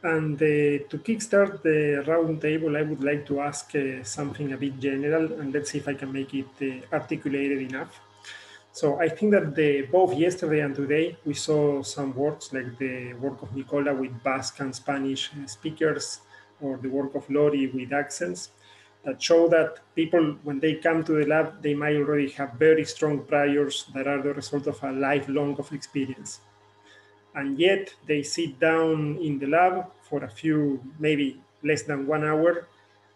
And to kickstart the roundtable, I would like to ask something a bit general, and let's see if I can make it articulated enough. So I think that both yesterday and today, we saw some works like the work of Nicola with Basque and Spanish speakers, or the work of Lori with accents, that show that people, when they come to the lab, they might already have very strong priors that are the result of a lifelong of experience. And yet they sit down in the lab for a few, maybe less than 1 hour,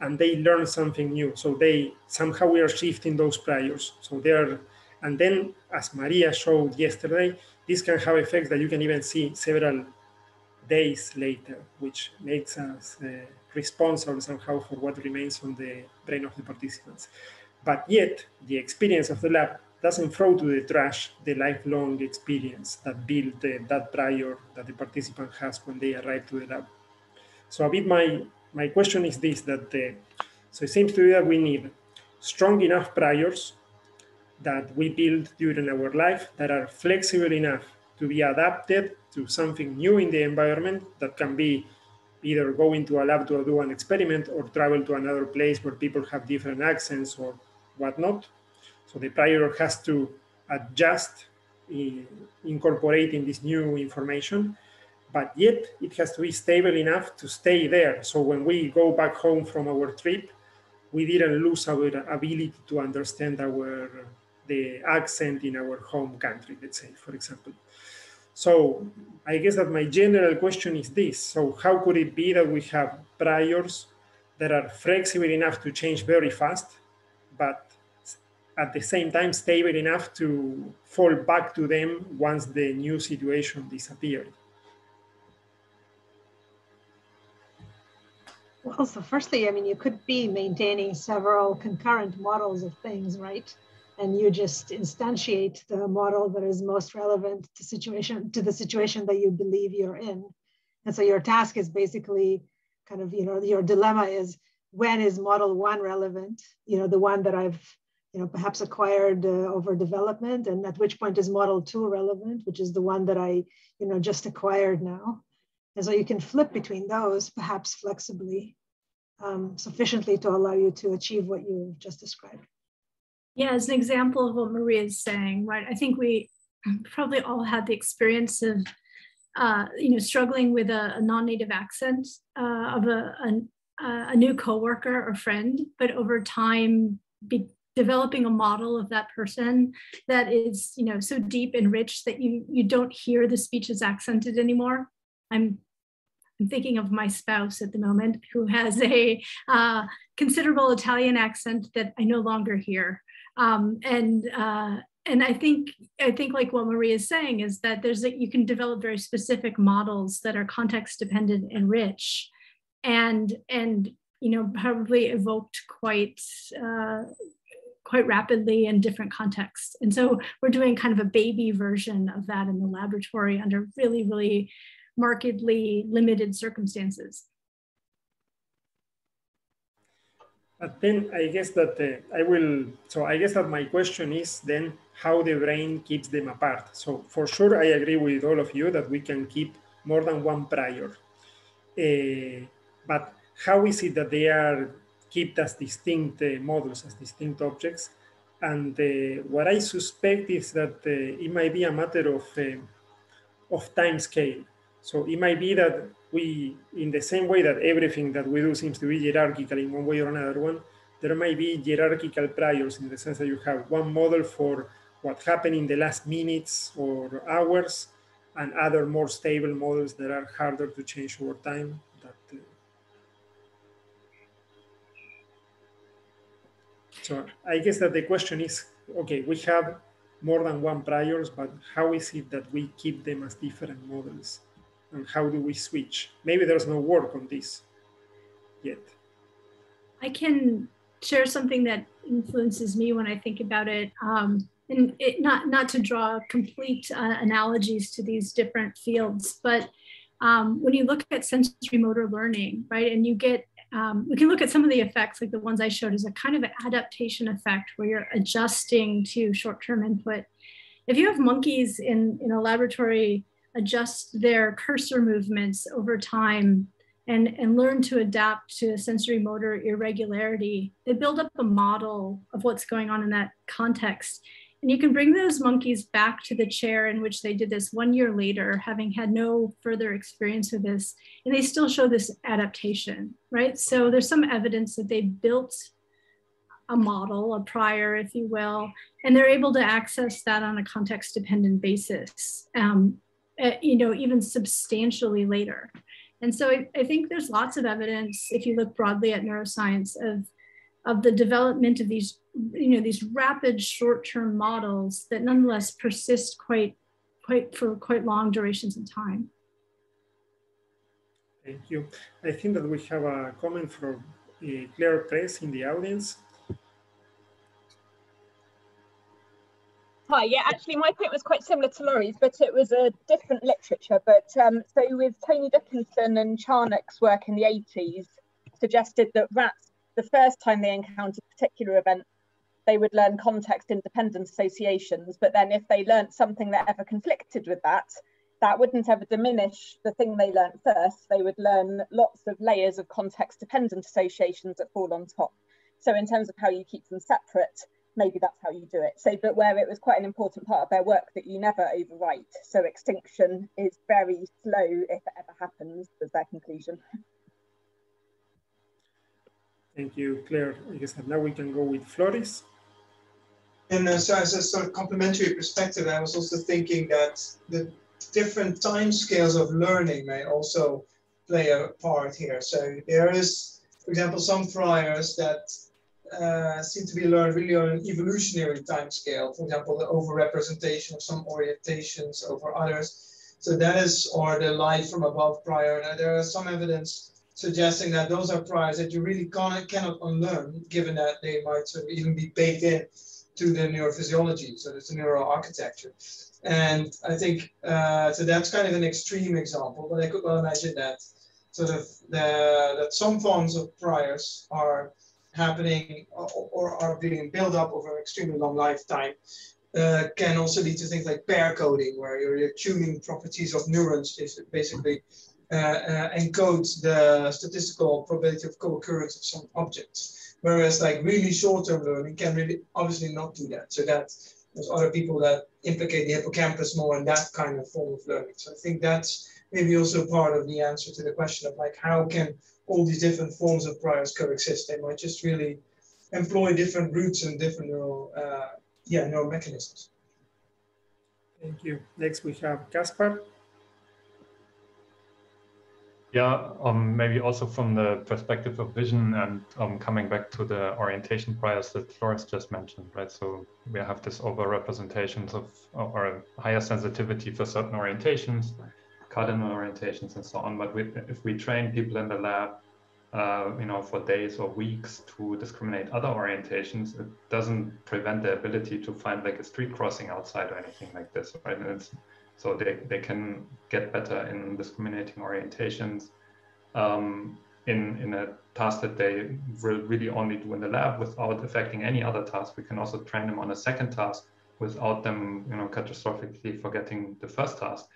and they learn something new. So they somehow we are shifting those priors. So they are, and then as Maria showed yesterday, this can have effects that you can even see several days later, which makes us responsible somehow for what remains on the brain of the participants. But yet, the experience of the lab doesn't throw to the trash the lifelong experience that built that prior that the participant has when they arrive to the lab. So a bit my question is this, that so it seems to me that we need strong enough priors that we build during our life that are flexible enough to be adapted to something new in the environment, that can be either go into a lab to do an experiment or travel to another place where people have different accents or whatnot. So the prior has to adjust, incorporating this new information, but yet it has to be stable enough to stay there. So when we go back home from our trip, we didn't lose our ability to understand the accent in our home country, let's say, for example. So I guess that my general question is this. So how could it be that we have priors that are flexible enough to change very fast, but at the same time stable enough to fall back to them once the new situation disappeared? Well, so firstly, I mean, you could be maintaining several concurrent models of things, right? And you just instantiate the model that is most relevant to the situation that you believe you're in. And so your task is basically kind of, your dilemma is, when is model one relevant? The one that I've, perhaps acquired over development, and at which point is model two relevant, which is the one that I, just acquired now. And so you can flip between those, perhaps flexibly, sufficiently to allow you to achieve what you just described. Yeah, as an example of what Maria is saying, right? I think we probably all had the experience of, struggling with a non-native accent of a new coworker or friend, but over time, developing a model of that person that is, so deep and rich that you don't hear the speech as accented anymore. I'm thinking of my spouse at the moment, who has a considerable Italian accent that I no longer hear. And I think like what Maria is saying is that you can develop very specific models that are context dependent and rich, and probably evoked quite rapidly in different contexts. And so we're doing kind of a baby version of that in the laboratory under really, really markedly limited circumstances. But then I guess that I guess that my question is then how the brain keeps them apart. So for sure, I agree with all of you that we can keep more than one prior. But how is it that they are kept as distinct models, as distinct objects? And what I suspect is that it might be a matter of time scale. So it might be that we, in the same way that everything that we do seems to be hierarchical in one way or another one, there might be hierarchical priors in the sense that you have one model for what happened in the last minutes or hours, and other more stable models that are harder to change over time. So I guess that the question is, okay, we have more than one priors, but how is it that we keep them as different models? And how do we switch? Maybe there's no work on this yet. I can share something that influences me when I think about it. And not to draw complete analogies to these different fields, but when you look at sensory motor learning, right, and you get, we can look at some of the effects, like the ones I showed, as a kind of an adaptation effect where you're adjusting to short-term input. If you have monkeys in a laboratory adjust their cursor movements over time and learn to adapt to sensory motor irregularity. They build up a model of what's going on in that context. And you can bring those monkeys back to the chair in which they did this 1 year later, having had no further experience with this, and they still show this adaptation, right? So there's some evidence that they built a model, a prior, if you will, and they're able to access that on a context-dependent basis, even substantially later. And so I think there's lots of evidence, if you look broadly at neuroscience, of the development of these, these rapid short-term models that nonetheless persist for quite long durations in time. Thank you. I think that we have a comment from Claire Press in the audience. Hi, yeah, actually my point was quite similar to Laurie's, but it was a different literature. But so with Tony Dickinson and Charnock's work in the 80s, suggested that rats, the first time they encountered a particular event, they would learn context-independent associations, but then if they learned something that ever conflicted with that, that wouldn't ever diminish the thing they learned first. They would learn lots of layers of context-dependent associations that fall on top. So in terms of how you keep them separate, maybe that's how you do it. So, but where it was quite an important part of their work that you never overwrite. So extinction is very slow if it ever happens, was their conclusion. Thank you, Claire. I guess now we can go with Floris. And so as a sort of complementary perspective, I was also thinking that the different timescales of learning may also play a part here. So there is, for example, some priors that seem to be learned really on an evolutionary timescale. For example, the overrepresentation of some orientations over others. So that is, or the life from above prior. Now, there is some evidence suggesting that those are priors that you really cannot unlearn, given that they might sort of even be baked in to the neurophysiology. So it's a neuroarchitecture. And I think, so that's kind of an extreme example, but I could well imagine that sort of that some forms of priors are happening or are being built up over an extremely long lifetime. Can also lead to things like pair coding, where you're tuning properties of neurons, basically encodes the statistical probability of co-occurrence of some objects. Whereas like really short-term learning can really obviously not do that. So that there's other people that implicate the hippocampus more in that kind of form of learning. So I think that's maybe also part of the answer to the question of like, how can all these different forms of priors coexist? They might just really employ different routes and different neural mechanisms. Thank you. Next we have Caspar. Yeah, maybe also from the perspective of vision and coming back to the orientation priors that Floris just mentioned, right? So we have this overrepresentations of or higher sensitivity for certain orientations, cardinal orientations and so on. But if we train people in the lab, for days or weeks to discriminate other orientations, it doesn't prevent their ability to find like a street crossing outside or anything like this, right? And so they can get better in discriminating orientations in a task that they will really only do in the lab without affecting any other task. We can also train them on a second task without them, catastrophically forgetting the first task.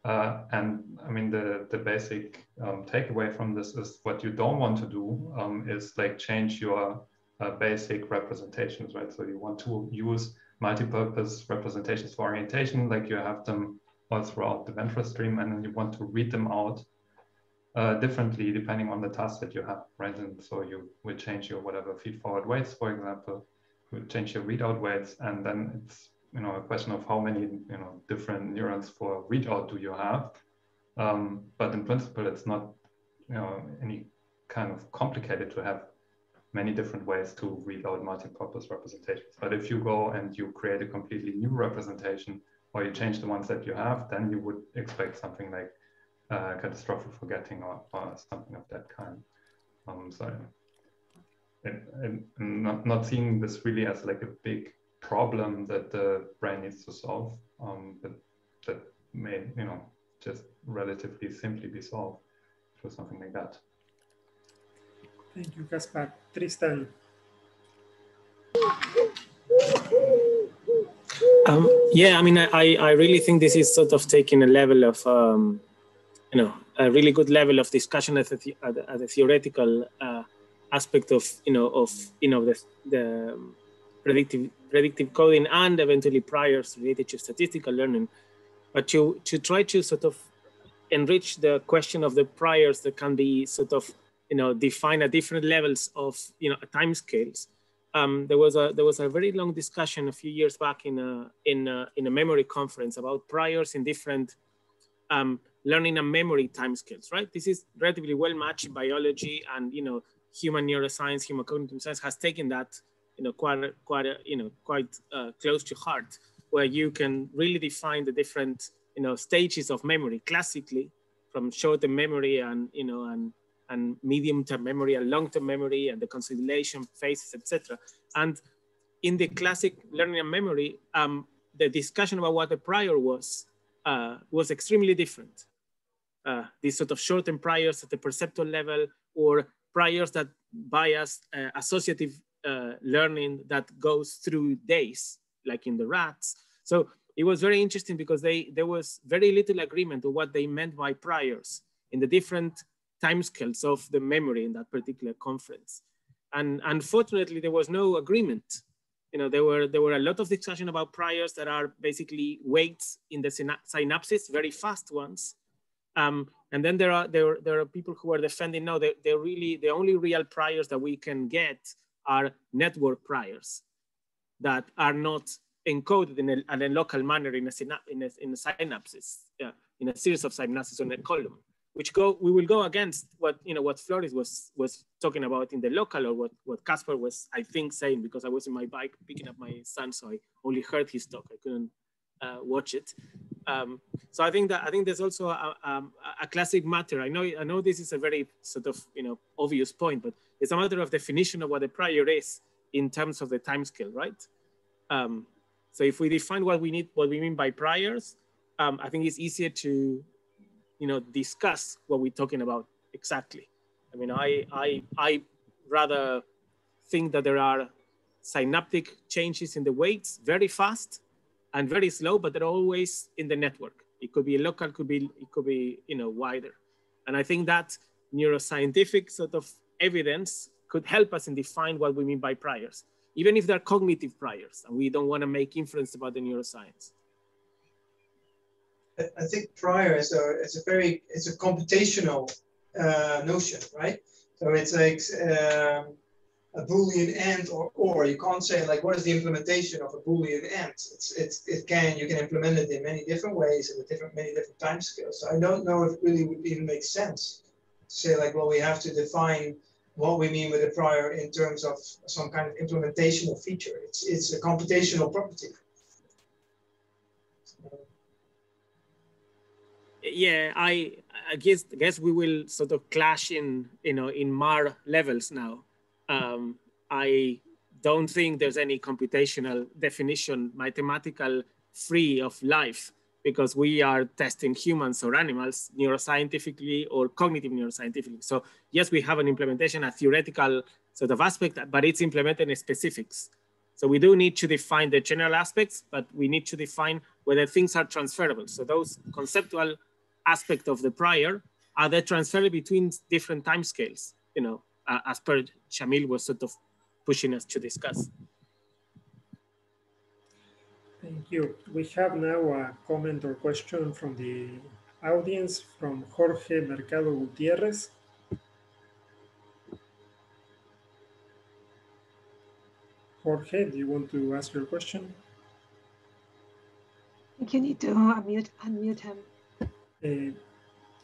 And I mean, the basic takeaway from this is what you don't want to do is like change your basic representations, right? So you want to use multi-purpose representations for orientation, like you have them all throughout the ventral stream, and then you want to read them out differently depending on the task that you have, right? And so you will change your whatever feed-forward weights, for example, you change your readout weights, and then it's a question of how many different neurons for readout do you have. But in principle, it's not any kind of complicated to have many different ways to read out multi-purpose representations. But if you go and you create a completely new representation, or you change the ones that you have, then you would expect something like catastrophic forgetting or something of that kind. So and not seeing this really as like a big problem that the brain needs to solve, but that may just relatively simply be solved through something like that. Thank you, Caspar. Tristan. Yeah, I mean, I really think this is sort of taking a level of, you know, a really good level of discussion at the theoretical aspect of, the predictive coding and eventually priors related to statistical learning. But to try to sort of enrich the question of the priors that can be sort of, defined at different levels of, timescales. There was a very long discussion a few years back in a memory conference about priors in different learning and memory timescales, right? This is relatively well matched. Biology and human neuroscience, human cognitive science has taken that quite close to heart, where you can really define the different stages of memory classically, from short-term memory and and medium-term memory and long-term memory and the consolidation phases, etc. And in the classic learning and memory, the discussion about what a prior was extremely different. These sort of short-term priors at the perceptual level, or priors that bias associative learning that goes through days, like in the rats. So it was very interesting because there was very little agreement on what they meant by priors in the different timescales of the memory in that particular conference. And unfortunately, there was no agreement. There were a lot of discussion about priors that are basically weights in the synapses, very fast ones. And then there are people who are defending, no, the only real priors that we can get are network priors that are not encoded in a local manner in a synapses, in a series of synapses on a column, which we will go against what what Floris was talking about in the local, or what Casper was, I think, saying, because I was in my bike picking up my son, so I only heard his talk. I couldn't watch it. So I think there's also a classic matter. I know this is a very sort of obvious point, but it's a matter of definition of what a prior is in terms of the time scale, right? So if we define what we mean by priors, I think it's easier to discuss what we're talking about exactly. I mean, I rather think that there are synaptic changes in the weights, very fast and very slow, but they're always in the network. It could be local, it could be wider. And I think that neuroscientific sort of evidence could help us in define what we mean by priors, even if they're cognitive priors and we don't want to make inference about the neuroscience. I think prior is a computational notion, right? So it's like a Boolean AND or OR. You can't say like, what is the implementation of a Boolean AND? You can implement it in many different ways and with many different time scales. So I don't know if it really would even make sense to say like, well, we have to define what we mean with a prior in terms of some kind of implementational feature. It's a computational property. Yeah, I guess we will sort of clash in MAR levels now. I don't think there's any computational definition, mathematical free of life, because we are testing humans or animals neuroscientifically or cognitive neuroscientifically. So yes, we have an implementation, a theoretical sort of aspect, but it's implemented in specifics. So we do need to define the general aspects, but we need to define whether things are transferable. So those conceptual aspects of the prior, are they transferable between different timescales? As per Yamil was sort of pushing us to discuss. Thank you. We have now a comment or question from the audience from Jorge Mercado Gutierrez. Jorge, do you want to ask your question? I think you need to unmute him.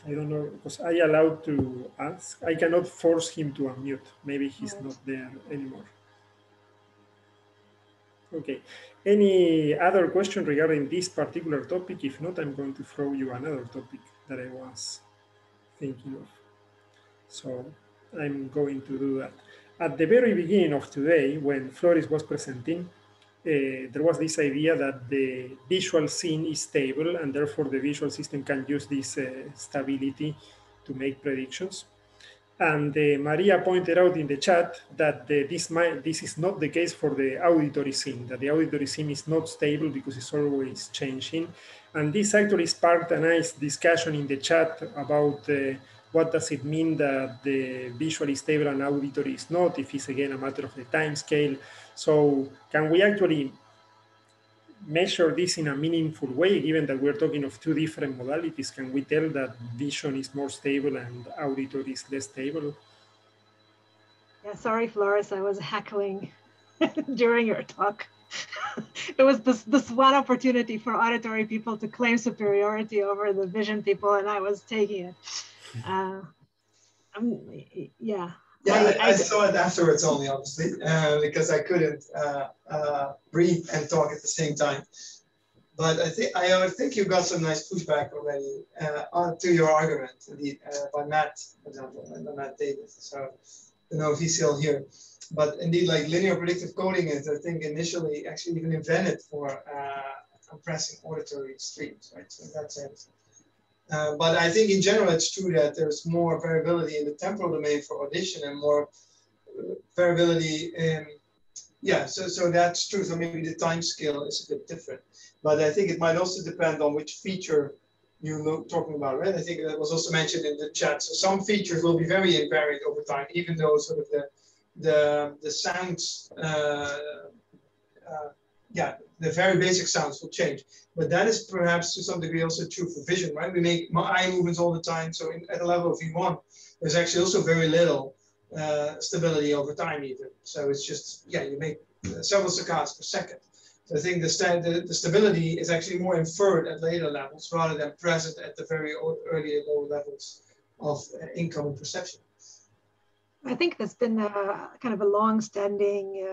I don't know, because I allowed to ask. I cannot force him to unmute. Maybe he's not there anymore. Okay. Any other question regarding this particular topic? If not, I'm going to throw you another topic that I was thinking of. So I'm going to do that. At the very beginning of today, when Floris was presenting, there was this idea that the visual scene is stable and therefore the visual system can use this stability to make predictions. And Maria pointed out in the chat that this is not the case for the auditory sim, that the auditory sim is not stable because it's always changing. And this actually sparked a nice discussion in the chat about what does it mean that the visually stable and auditory is not, if it's again a matter of the time scale. So can we actually measure this in a meaningful way, given that we're talking of two different modalities? Can we tell that vision is more stable and auditory is less stable? Yeah, sorry, Flores, I was heckling during your talk. It was this one opportunity for auditory people to claim superiority over the vision people, and I was taking it. Yeah. Yeah, I saw it afterwards only, obviously, because I couldn't breathe and talk at the same time. But I think you got some nice pushback already to your argument, indeed, by Matt, for example, and by Matt Davis. So I don't know if he's still here. But indeed, like linear predictive coding is, I think, initially actually even invented for compressing auditory streams, right? So in that sense. But I think in general, it's true that there's more variability in the temporal domain for audition and more variability in, yeah, so that's true. So maybe the time scale is a bit different. But I think it might also depend on which feature you're talking about, right? I think that was also mentioned in the chat. So some features will be very invariant over time, even though sort of the sounds, yeah, the very basic sounds will change. But that is perhaps to some degree also true for vision, right? We make eye movements all the time. So at a level of V1, there's actually also very little stability over time even. So it's just, yeah, you make several saccades per second. So I think the stability is actually more inferred at later levels rather than present at the very early low levels of incoming perception. I think there's been a kind of a long-standing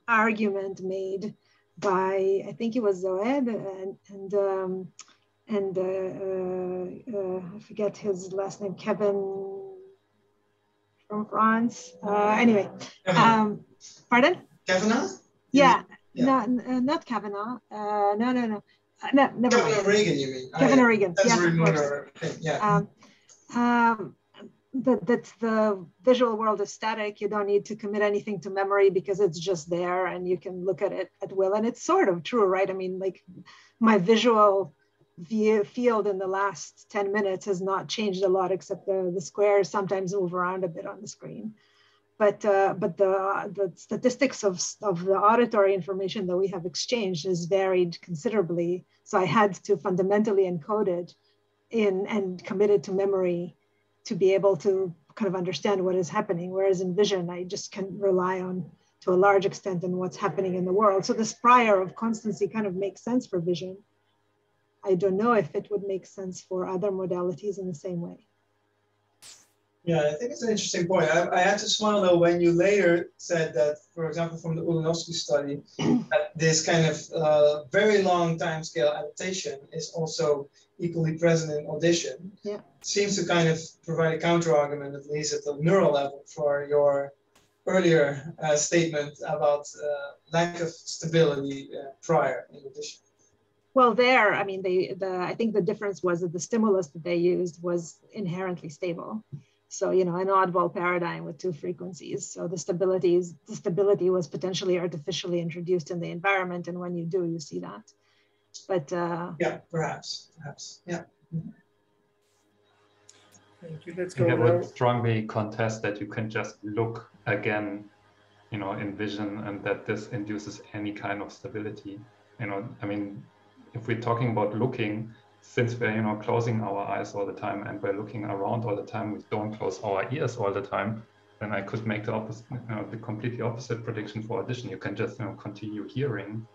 argument made by, I think it was Zoed and I forget his last name, Kevin from France. Anyway, pardon? Kavanaugh? Yeah, yeah. No, not Kavanaugh. No, never mind. Kevin Reagan, you mean? Kevin Reagan, yes, of course. Yeah. That's the visual world is static. You don't need to commit anything to memory because it's just there and you can look at it at will. And it's sort of true, right? I mean, like my visual field in the last 10 minutes has not changed a lot, except the squares sometimes move around a bit on the screen. But the statistics of the auditory information that we have exchanged has varied considerably. So I had to fundamentally encode it in and commit it to memory to be able to kind of understand what is happening. Whereas in vision, I just can rely on, to a large extent, on what's happening in the world. So this prior of constancy kind of makes sense for vision. I don't know if it would make sense for other modalities in the same way. Yeah, I think it's an interesting point. I had to smile though when you later said that, for example, from the Ulanovsky study, that this kind of very long time scale adaptation is also equally present in audition. Yeah. Seems to kind of provide a counter argument, at least at the neural level, for your earlier statement about lack of stability prior in audition. Well, there, I mean, I think the difference was that the stimulus that they used was inherently stable. So, you know, an oddball paradigm with two frequencies. So the stability was potentially artificially introduced in the environment. And when you do, you see that. But yeah, perhaps, yeah. Thank you. Let's go. I would strongly contest that you can just look again, you know, in vision, and that this induces any kind of stability. You know, I mean, if we're talking about looking, since we're, you know, closing our eyes all the time and we're looking around all the time, we don't close our ears all the time, then I could make the opposite, you know, the completely opposite prediction for audition. You can just, you know, continue hearing,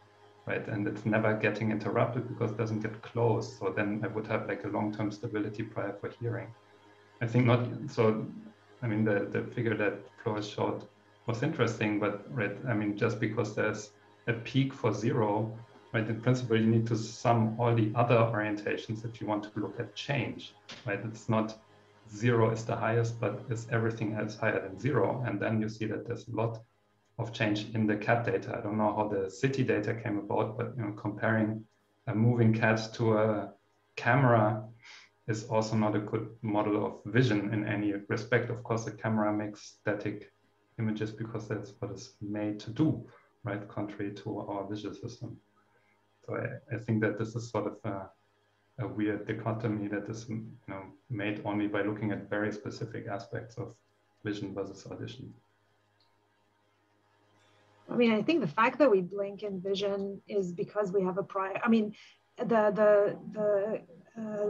right? And it's never getting interrupted because it doesn't get closed. So then I would have like a long-term stability prior for hearing. I think not, so, I mean, the figure that Flores showed was interesting, but right, I mean, just because there's a peak for zero, right, in principle, you need to sum all the other orientations if you want to look at change, right? It's not zero is the highest, but is everything else higher than zero? And then you see that there's a lot of change in the cat data. I don't know how the city data came about, but, you know, comparing a moving cat to a camera is also not a good model of vision in any respect. Of course, the camera makes static images because that's what it's made to do, right? Contrary to our visual system. So I think that this is sort of a weird dichotomy that is, you know, made only by looking at very specific aspects of vision versus audition. I mean, I think the fact that we blink in vision is because we have a prior. I mean, the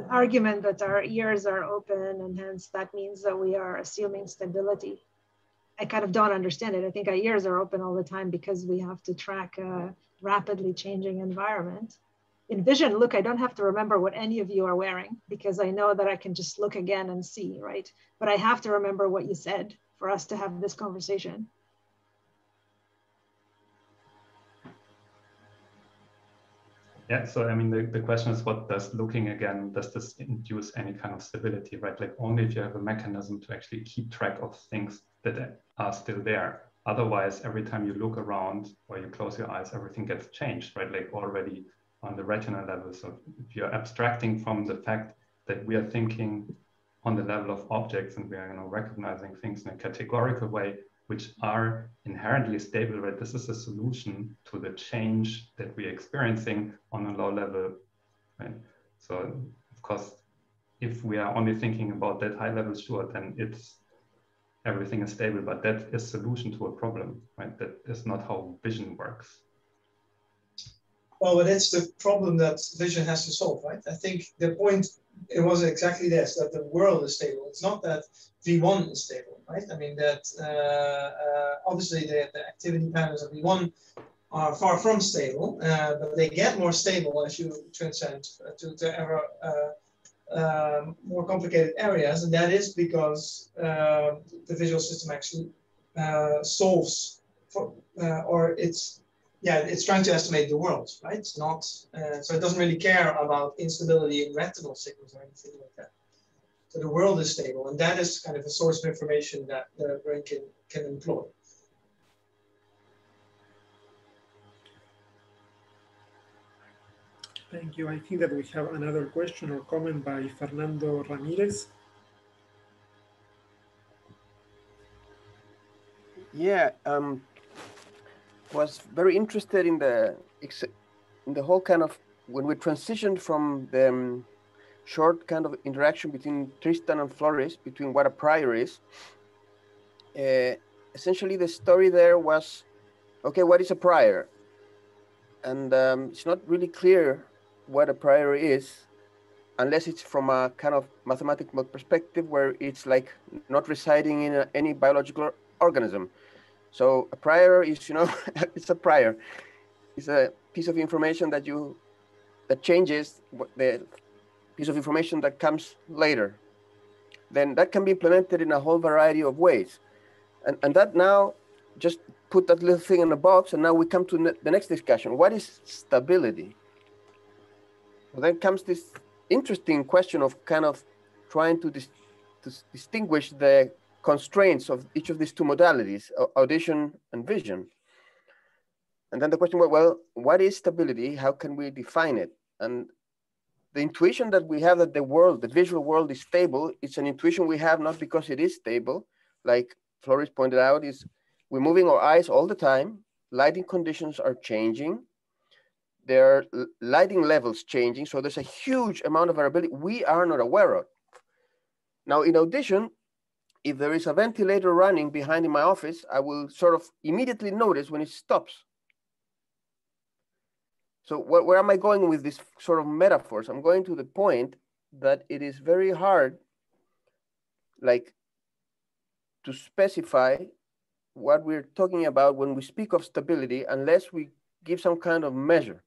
argument that our ears are open and hence that means that we are assuming stability. I kind of don't understand it. I think our ears are open all the time because we have to track a rapidly changing environment. In vision, look, I don't have to remember what any of you are wearing because I know that I can just look again and see, right? But I have to remember what you said for us to have this conversation. Yeah, so I mean, the question is, what does looking again, does this induce any kind of stability, right? Like only if you have a mechanism to actually keep track of things that are still there. Otherwise, every time you look around or you close your eyes, everything gets changed, right? Like already on the retinal level. So if you're abstracting from the fact that we are thinking on the level of objects and we are, you know, recognizing things in a categorical way, which are inherently stable, right? This is a solution to the change that we're experiencing on a low level, right? So of course, if we are only thinking about that high level, sure, then everything is stable, but that is solution to a problem, right? That is not how vision works. Well, but that's the problem that vision has to solve, right? I think the point, it was exactly this, that the world is stable. It's not that V1 is stable, right? I mean, that obviously the activity patterns of V1 are far from stable, but they get more stable as you transcend to ever more complicated areas. And that is because the visual system actually solves for, or it's trying to estimate the world, right? It's not, so it doesn't really care about instability in retinal signals or anything like that. So the world is stable, and that is kind of a source of information that the brain can employ. Thank you. I think that we have another question or comment by Fernando Ramirez. Yeah, was very interested in the whole kind of, when we transitioned from the short kind of interaction between Tristan and Floris, between what a prior is, essentially the story there was, okay, what is a prior? And it's not really clear what a prior is, unless it's from a kind of mathematical perspective where it's like not residing in any biological organism. So a prior is, you know, it's a prior. It's a piece of information that changes the piece of information that comes later. Then that can be implemented in a whole variety of ways. And that now, just put that little thing in a box, and now we come to the next discussion. What is stability? Well, then comes this interesting question of kind of trying to distinguish the constraints of each of these two modalities, audition and vision. And then the question was, well, what is stability? How can we define it? And the intuition that we have that the visual world is stable, it's an intuition we have not because it is stable, like Floris pointed out, is we're moving our eyes all the time, lighting conditions are changing, there are lighting levels changing, so there's a huge amount of variability we are not aware of. Now in audition, if there is a ventilator running behind in my office, I will sort of immediately notice when it stops. So where am I going with this sort of metaphors? I'm going to the point that it is very hard, like, to specify what we're talking about when we speak of stability, unless we give some kind of measure.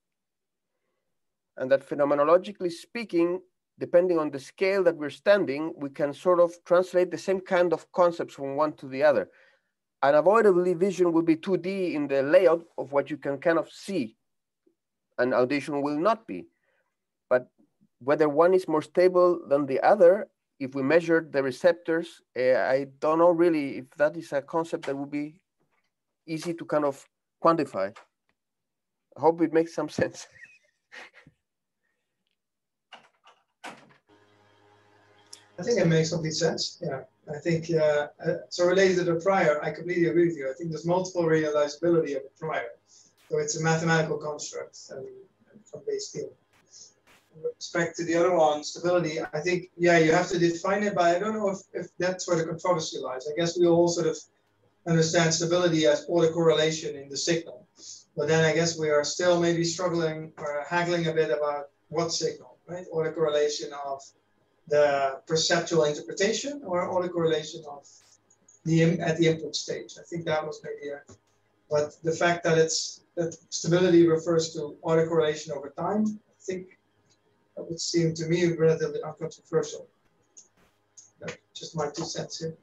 And that phenomenologically speaking, depending on the scale that we're standing, we can sort of translate the same kind of concepts from one to the other. Unavoidably, vision will be 2D in the layout of what you can kind of see, and audition will not be. But whether one is more stable than the other, if we measure the receptors, I don't know really if that is a concept that would be easy to kind of quantify. I hope it makes some sense. I think it makes complete sense. Yeah, I think so. Related to the prior, I completely agree with you. I think there's multiple realizability of a prior, so it's a mathematical construct and from base field. With respect to the other one, stability, I think you have to define it, but I don't know if that's where the controversy lies. I guess we all sort of understand stability as autocorrelation in the signal, but then I guess we are still maybe struggling or haggling a bit about what signal, right? Autocorrelation of the perceptual interpretation or autocorrelation of at the input stage. I think that was maybe but the fact that that stability refers to autocorrelation over time, I think that would seem to me relatively uncontroversial. That's just my 2 cents here.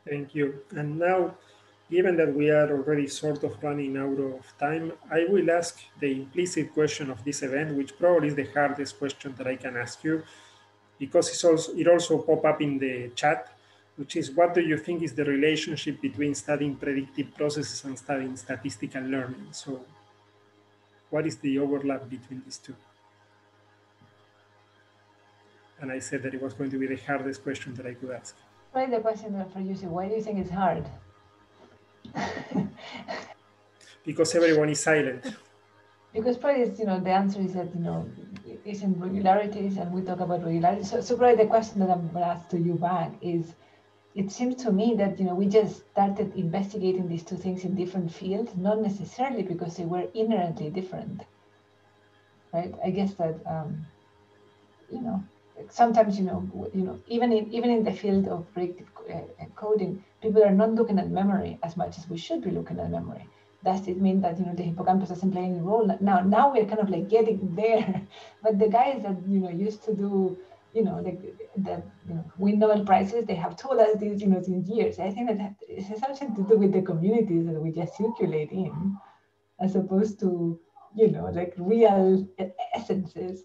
Thank you. And now, given that we are already sort of running out of time, I will ask the implicit question of this event, which probably is the hardest question that I can ask you, because it also popped up in the chat, which is, what do you think is the relationship between studying predictive processes and studying statistical learning? So what is the overlap between these two? And I said that it was going to be the hardest question that I could ask. Right, the question for you is, why do you think it's hard? Because everyone is silent. Because probably it's, the answer is that, it's in regularities, and we talk about regularities. So probably the question that I'm going to ask to you back is, it seems to me that, we just started investigating these two things in different fields, not necessarily because they were inherently different, right? I guess that, sometimes, even in the field of predictive coding, people are not looking at memory as much as we should be looking at memory. Does it mean that, the hippocampus doesn't play any role? Now we're kind of like getting there, but the guys that, used to do, win Nobel Prizes, they have told us this, since years. I think that it has something to do with the communities that we just circulate in, as opposed to, like real essences.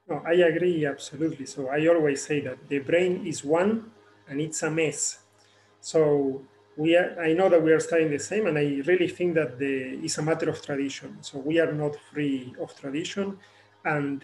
No, I agree, absolutely. So I always say that the brain is one and it's a mess. So I know that we are studying the same, and I really think that it's a matter of tradition. So we are not free of tradition. And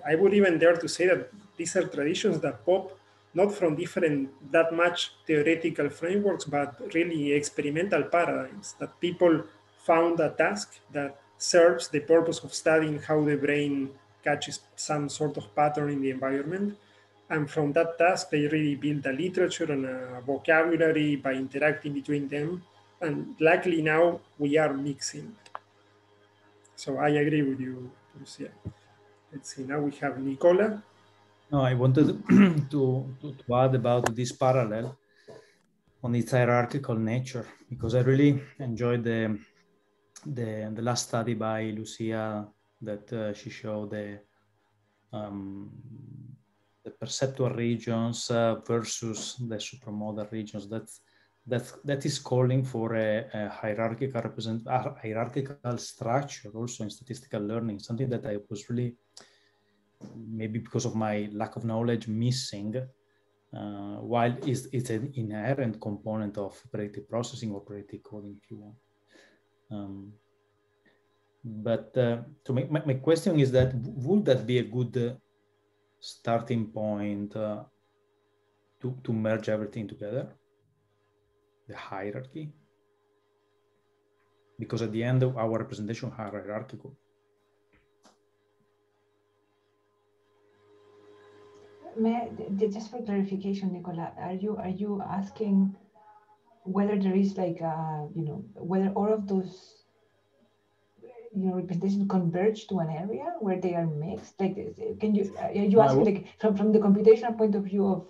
I would even dare to say that these are traditions that pop not from that much theoretical frameworks, but really experimental paradigms, that people found a task that serves the purpose of studying how the brain catches some sort of pattern in the environment. And from that task, they really build a literature and a vocabulary by interacting between them. And luckily now we are mixing. So I agree with you, Lucia. Let's see, now we have Nicola. No, I wanted to add about this parallel on its hierarchical nature, because I really enjoyed the last study by Lucia that she showed the perceptual regions versus the supramodal regions. That is calling for a hierarchical structure also in statistical learning, something that I was really, maybe because of my lack of knowledge, missing, while it's an inherent component of predictive processing or predictive coding, if you want. But to my question is that, would that be a good starting point to merge everything together, the hierarchy? Because at the end, our representation are hierarchical. Just for clarification, Nicola, are you asking whether there is like whether all of those representations converge to an area where they are mixed? Like, are you asking like from the computational point of view of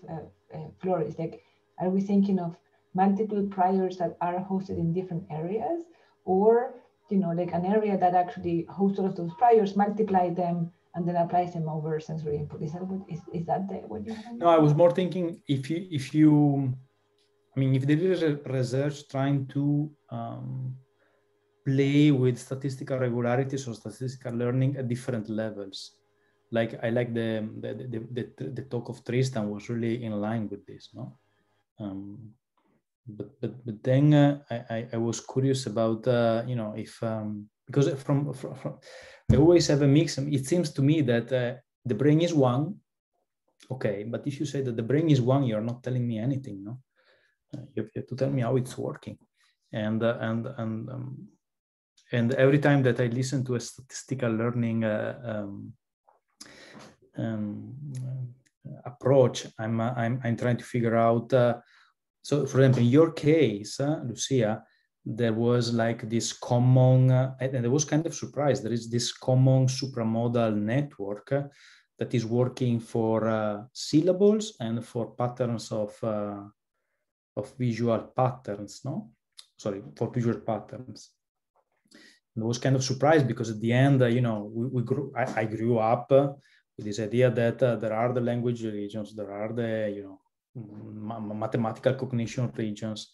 Flores, like, are we thinking of multiple priors that are hosted in different areas, or like an area that actually hosts all of those priors, multiply them, and then applies them over sensory input? Is that what you have? No, I was more thinking if there is a research trying to play with statistical regularities or statistical learning at different levels. Like, I like the talk of Tristan was really in line with this, no? but then I was curious about if because from I always have a mix. It seems to me that the brain is one. Okay, but if you say that the brain is one, you're not telling me anything, no? You have to tell me how it's working, and every time that I listen to a statistical learning approach, I'm trying to figure out. So, for example, in your case, Lucia, there was like this common, and I was kind of surprised. There is this common supramodal network that is working for syllables and for patterns of visual patterns, no? Sorry, for visual patterns. And I was kind of surprised because at the end, I grew up with this idea that there are the language regions, there are the, mathematical cognition regions.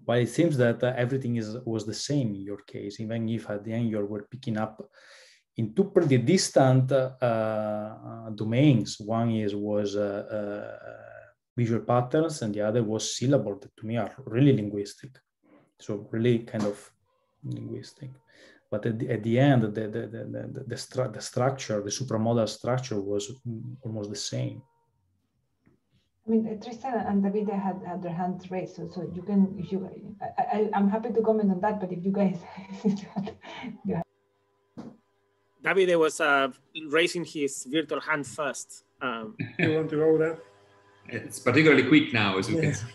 But it seems that everything was the same in your case, even if at the end you were picking up in two pretty distant domains. One was visual patterns, and the other was syllable, that to me are really linguistic. So really kind of linguistic. But at the end, the structure, the supramodal structure was almost the same. I mean, Tristan and Davide had their hands raised, so you can, if you, I'm happy to comment on that, but if you guys, yeah. Davide was raising his virtual hand first. You want to go there? It's particularly quick now, as you can see.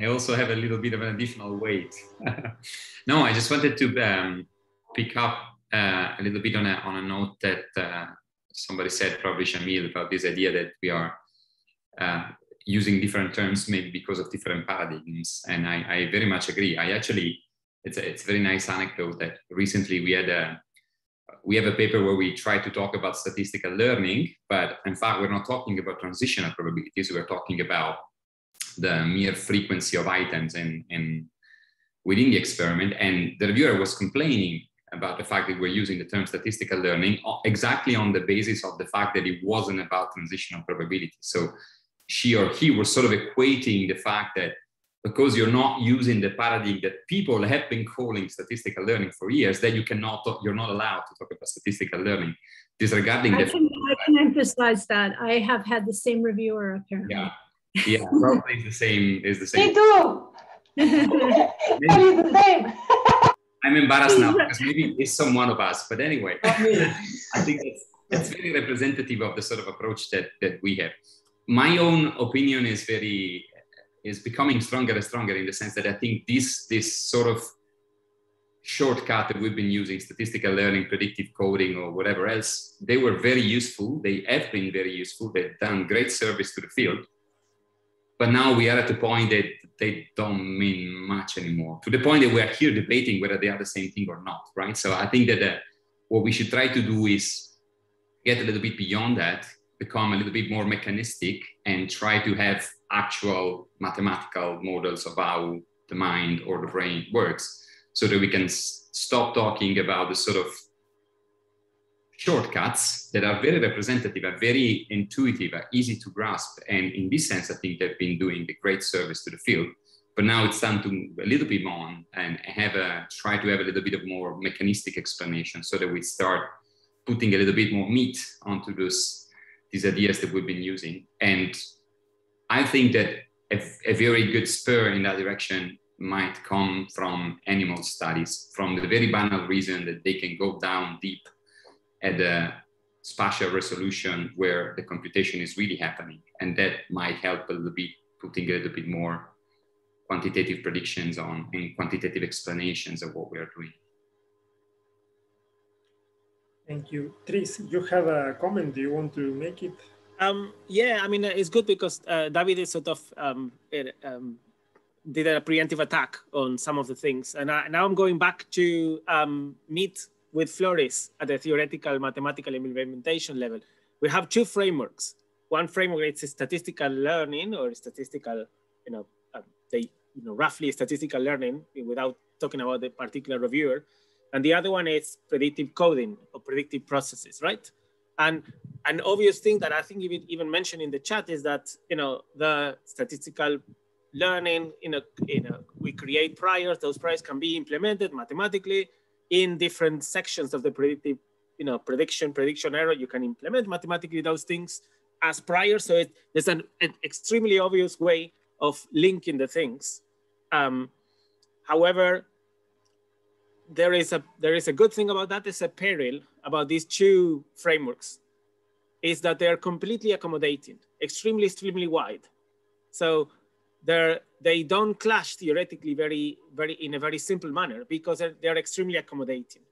I also have a little bit of an additional weight. No, I just wanted to pick up a little bit on a note that somebody said, probably Yamil, about this idea that we are using different terms maybe because of different paradigms. And I very much agree. It's a very nice anecdote that recently we have a paper where we try to talk about statistical learning, but in fact, we're not talking about transitional probabilities. We're talking about the mere frequency of items within the experiment. And the reviewer was complaining about the fact that we're using the term statistical learning exactly on the basis of the fact that it wasn't about transitional probability. So she or he was sort of equating the fact that because you're not using the paradigm that people have been calling statistical learning for years, that you're not allowed to talk about statistical learning, disregarding I can emphasize that. I have had the same reviewer apparently. Yeah, probably it's the same. Me too. It's the same. I'm embarrassed now because maybe it's some one of us, but anyway, I think that's very representative of the sort of approach that we have. My own opinion is becoming stronger and stronger in the sense that I think this sort of shortcut that we've been using, statistical learning, predictive coding, or whatever else, they were very useful. They have been very useful. They've done great service to the field. But now we are at the point that they don't mean much anymore, to the point that we are here debating whether they are the same thing or not, right? So I think that what we should try to do is get a little bit beyond that, become a little bit more mechanistic, and try to have actual mathematical models of how the mind or the brain works, so that we can stop talking about the sort of shortcuts that are very representative, are very intuitive, are easy to grasp. And in this sense, I think they've been doing a great service to the field. But now it's time to a little bit more and try to have a little bit of more mechanistic explanation, so that we start putting a little bit more meat onto these ideas that we've been using. And I think that a very good spur in that direction might come from animal studies, from the very banal reason that they can go down deep at the spatial resolution where the computation is really happening. And that might help a little bit, putting a little bit more quantitative predictions on and quantitative explanations of what we are doing. Thank you. Tris, you have a comment. Do you want to make it? Yeah, I mean, it's good because Davide sort of did a preemptive attack on some of the things. And now I'm going back to meet with Flores at the theoretical mathematical implementation level. We have two frameworks. One framework is statistical learning, or statistical, roughly statistical learning without talking about the particular reviewer. And the other one is predictive coding or predictive processes, right? And an obvious thing that I think you even mentioned in the chat is that, the statistical learning we create priors. Those priors can be implemented mathematically in different sections of the predictive, prediction error. You can implement mathematically those things as priors. So there's an extremely obvious way of linking the things. However, there is a good thing about that. There's a peril about these two frameworks, is that they are completely accommodating, extremely wide. So they don't clash theoretically in a very simple manner, because they're extremely accommodating.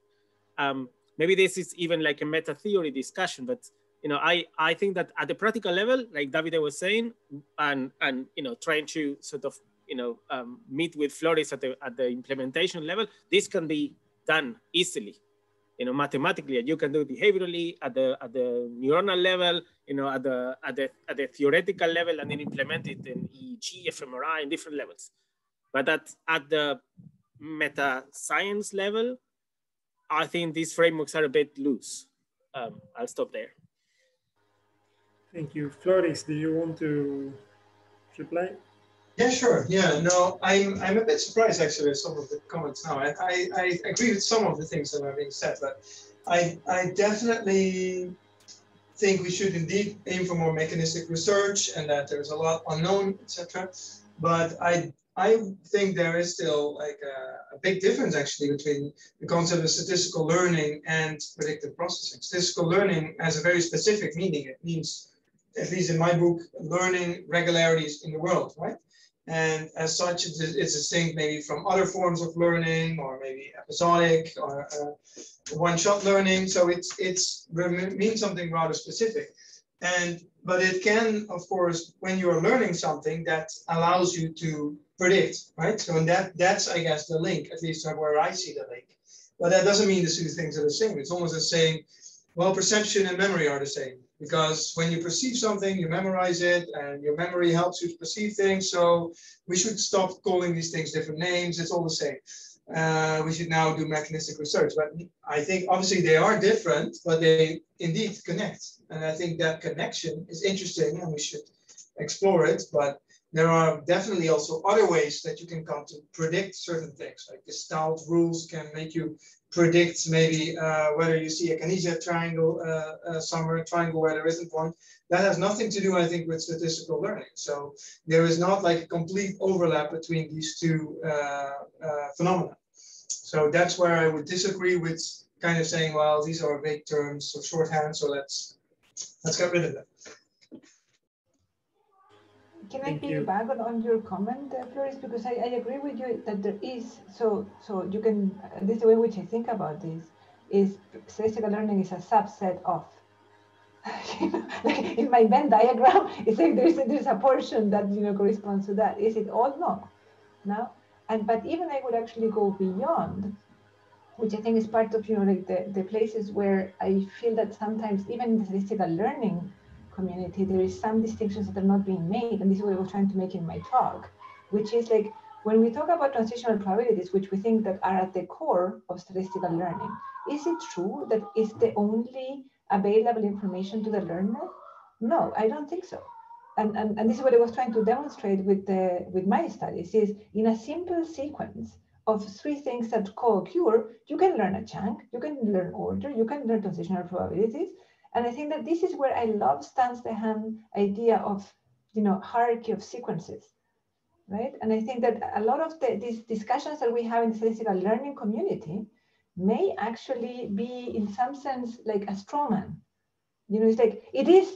Maybe this is even like a meta theory discussion, but I think that at the practical level, like Davide was saying, and trying to sort of meet with Floris at the implementation level, this can be done easily, mathematically. You can do it behaviorally at the neuronal level, at the theoretical level, and then implement it in EEG, fMRI, in different levels. But at the meta science level, I think these frameworks are a bit loose. I'll stop there. Thank you. Floris, do you want to reply? Yeah, sure. Yeah, no, I'm a bit surprised actually with some of the comments now. I agree with some of the things that are being said, but I definitely think we should indeed aim for more mechanistic research, and that there's a lot unknown, etc. But I think there is still like a big difference actually between the concept of statistical learning and predictive processing. Statistical learning has a very specific meaning. It means, at least in my book, learning regularities in the world, right? And as such, it's distinct maybe from other forms of learning, or maybe episodic or one-shot learning. So it means something rather specific. But it can, of course, when you are learning something, that allows you to predict, right? So that's, I guess, the link, at least where I see the link. But that doesn't mean the two things are the same. It's almost as saying, well, perception and memory are the same. Because when you perceive something, you memorize it, and your memory helps you to perceive things. So we should stop calling these things different names. It's all the same. We should now do mechanistic research. But I think obviously they are different, but they indeed connect. And I think that connection is interesting, and we should explore it. But there are definitely also other ways that you can come to predict certain things. Like Gestalt rules can make you predict maybe whether you see a kinesia triangle somewhere, a triangle where there isn't one. That has nothing to do, I think, with statistical learning. So there is not like a complete overlap between these two phenomena. So that's where I would disagree with kind of saying, well, these are vague terms of shorthand, so let's get rid of them. Can I piggyback on your comment, Floris? Because I agree with you that there is, so you can, this is the way in which I think about this, is statistical learning is a subset of. Like in my Venn diagram, it's like there's a portion that corresponds to that. Is it all? No. But even I would actually go beyond, which I think is part of like the places where I feel that sometimes even in the statistical learning community, there is some distinctions that are not being made, and this is what I was trying to make in my talk, which is like when we talk about transitional probabilities, which we think that are at the core of statistical learning, is it true that it's the only available information to the learner? No, I don't think so. And this is what I was trying to demonstrate with my studies, is in a simple sequence of three things that co-occur, you can learn a chunk, you can learn order, you can learn transitional probabilities. And I think that this is where I love Stan's Dehaene idea of, hierarchy of sequences, right? And I think that a lot of these discussions that we have in the statistical learning community may actually be, in some sense, like a straw man. It's like, it is,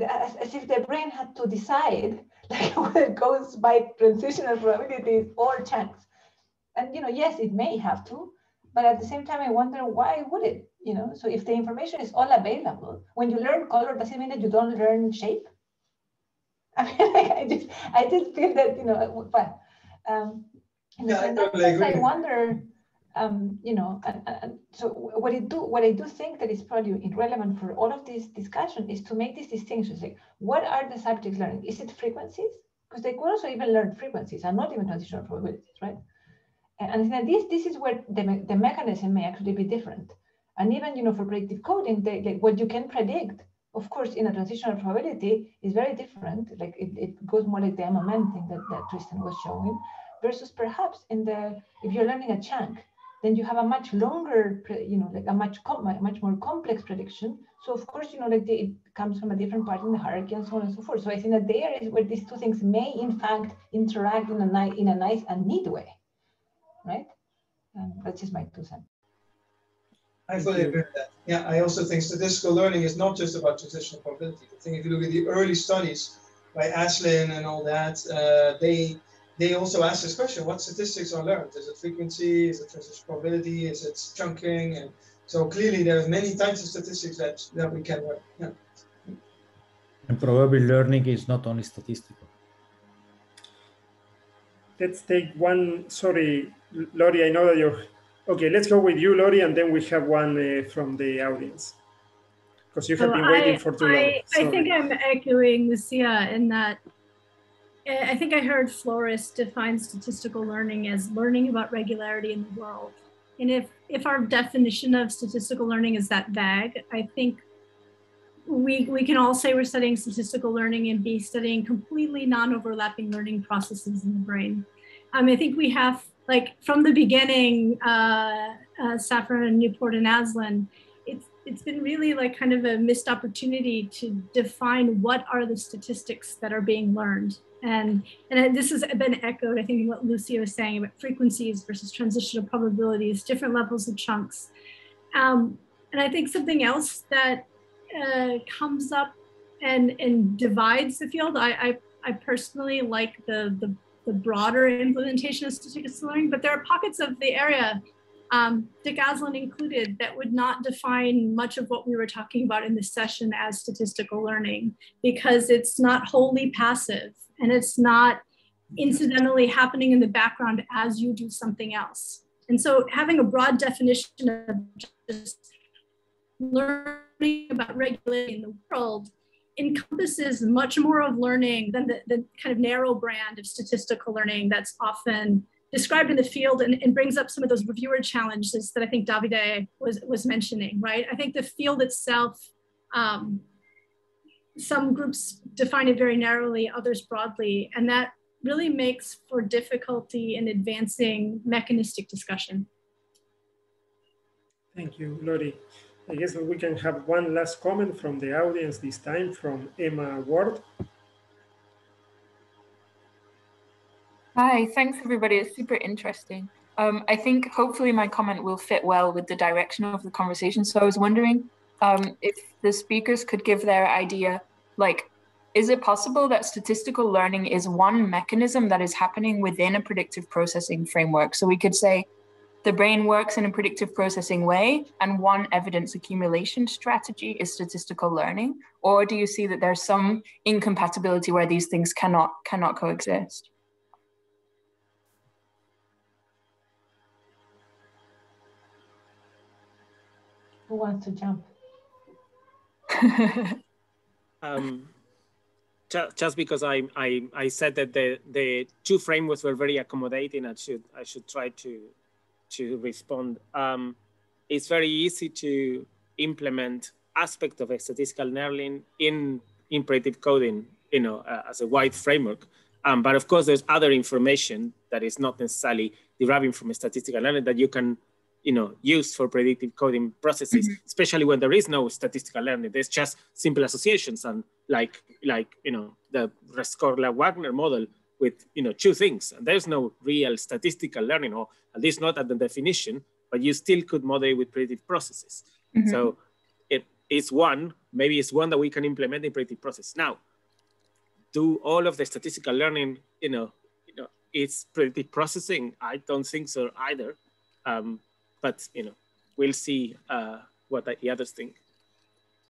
as if the brain had to decide, like, whether it goes by transitional probabilities or chunks. And, yes, it may have to, but at the same time, I wonder, why would it? So if the information is all available, when you learn color, does it mean that you don't learn shape? I mean, I just feel that, I wonder, so what I do think that is probably irrelevant for all of this discussion is to make these distinctions. Like, what are the subjects learning? Is it frequencies? Because they could also even learn frequencies and not even transitional probabilities, right? And this is where the mechanism may actually be different. And even, for predictive coding, what you can predict Of course, in a transitional probability, is very different. Like it goes more like the MMN thing that Tristan was showing, versus perhaps if you're learning a chunk, then you have a much longer, like a much more complex prediction. So of course, like it comes from a different part in the hierarchy and so on and so forth. So I think that there is where these two things may in fact interact in a nice and neat way, right? That's just my 2 cents. I fully agree with that. Yeah, I also think statistical learning is not just about transitional probability. I think if you look at the early studies by Ashlyn and all that, they also ask this question: what statistics are learned? Is it frequency? Is it transitional probability? Is it chunking? And so clearly there are many types of statistics that we can learn. Yeah. And probably learning is not only statistical. Let's take one. Sorry, Lori, I know that you're. Okay, let's go with you, Lori, and then we have one from the audience. Because you have been waiting for too long. I think I'm echoing Lucia in that I think I heard Flores define statistical learning as learning about regularity in the world. And if our definition of statistical learning is that vague, I think we can all say we're studying statistical learning and be studying completely non-overlapping learning processes in the brain. I think we have, like, from the beginning, Saffron and Newport and Aslan, it's been really like kind of a missed opportunity to define what are the statistics that are being learned. And this has been echoed, I think, in what Lucia was saying about frequencies versus transitional probabilities, different levels of chunks. And I think something else that comes up and divides the field, I personally like the broader implementation of statistical learning, but there are pockets of the area, Dick Aslan included, that would not define much of what we were talking about in this session as statistical learning, because it's not wholly passive and it's not incidentally happening in the background as you do something else. And so having a broad definition of just learning about regularity in the world encompasses much more of learning than the kind of narrow brand of statistical learning that's often described in the field, and brings up some of those reviewer challenges that I think Davide was mentioning, right? I think the field itself, some groups define it very narrowly, others broadly, and that really makes for difficulty in advancing mechanistic discussion. Thank you, Lori. I guess we can have one last comment from the audience, this time from Emma Ward. Hi, thanks everybody. It's super interesting. I think hopefully my comment will fit well with the direction of the conversation. So I was wondering if the speakers could give their idea, like, is it possible that statistical learning is one mechanism that is happening within a predictive processing framework? So we could say the brain works in a predictive processing way, and one evidence accumulation strategy is statistical learning? Or do you see that there's some incompatibility where these things cannot coexist? Who wants to jump? Just because I said that the two frameworks were very accommodating, I should try to respond. It's very easy to implement aspects of a statistical learning in predictive coding, as a wide framework. But of course, there's other information that is not necessarily deriving from a statistical learning that you can use for predictive coding processes, especially when there is no statistical learning. There's just simple associations, and like the Rescorla-Wagner model with two things, and there's no real statistical learning, or at least not at the definition, but you still could model with predictive processes. So maybe it's one that we can implement in predictive process. Now, do all of the statistical learning, it's predictive processing? I don't think so either. But we'll see what the others think.